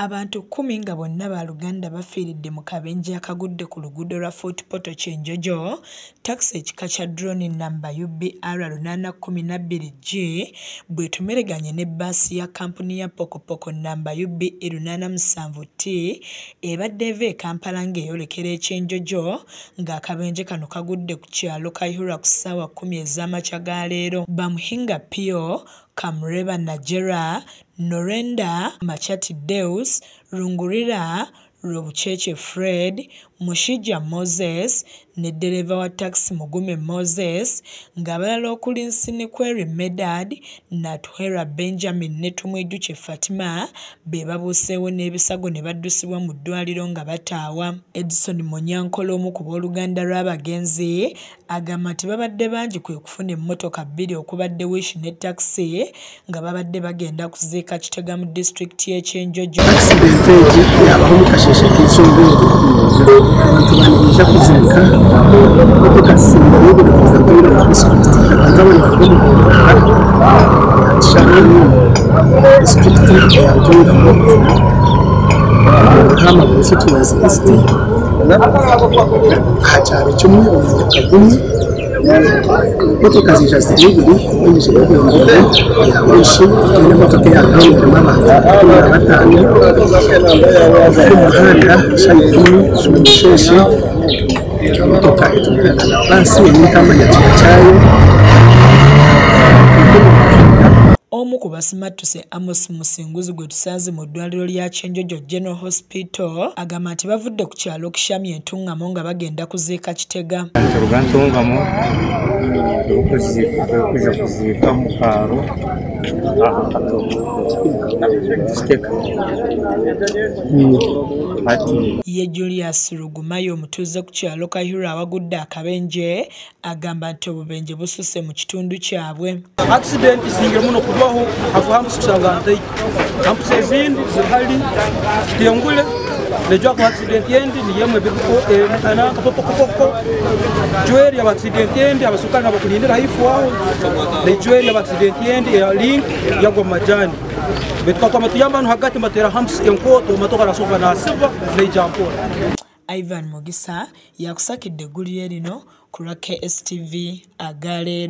Abantu 10 nga bonna ba Luganda bafiiridde mu kabenje akagudde ku luguudo lwa Fort Portal Kyenjojo. Taxi ekika kya drone namba UBR 812G bw'etumereganye ne bbaasi ya kampuni ya Pokopoko namba UBR 870T ebadde eva e Kampala ng'eyolekera e Kyenjojo ng'akabenje kano kagudde ku kyalo Kayihura ku ssaawa 10 ez'amakya ga leero. Bamuhinga Pio, Kamureba Najera, Norenda Machati Deus, Rungurira Robucheche Fred, Mushija Moses ne dereva wa taxi Mugume Moses ng'abalala okuli Nsinikwerre Medad, Natuhera Benjamin ne Tumwejuche Fatima be babuuseewo n'ebisago ne baddusibwa mu ddwaliro nga bataawa. Edison Munyankole omu ku booluganda lw'abagenzi agamba nti babadde bangi kwe kufuna emmotoka 2 okubadde Wish ne taxi nga babadde bagenda kuziika Kitega mu disitulikiti y'e Kyenjojo. Accident yabaho mu kasheshe k'Ekyongerere abantu bandiisha kuziika motoka simba y'obuli kuzatulira mu disitulikiti akazabona yakishano disitulikiti yatuliramo Hama constituency east hacyari kimwe omuka 10 motoka zija zibiri enje y'obulongo ya Wish ene motoka ya Ronda n'abantu 15 umuhanda shayini shumusheshe motoka etumira na basi y'ekamanya kyayo. Omu ku basimattuse Amos Musinguzi gwe tusanze mu ddwaliro lya Kyenjojo General Hospital agamba nti bavudde ku kyalo Kishamye Entungamo nga bagenda kuziika Kitega. Ntungamo okuziika kuziika mu kaalo ye Julius Rugumayo omutuuze ku kyalo Kayihura awagudde akabenje agamba nti obubenje bususse mu kitundu kyabwe. Accident isingira muno kubaho avuhamu kusanga ntai campus ezindi zihali Kyengule nejwa ku accident yendi ni yemwe bikuko ana kapopokopoko jweri ya accident yendi abasukana nabakulindira haifu wao ne jweri ya accident yendi ya link yagwa majani betuka matuyamba no hagati matera hams enkoto matoka rasoka na silva ne jampora. Ivan Mogisa yakusakidde eggulire lino ku KSTV Agaleero.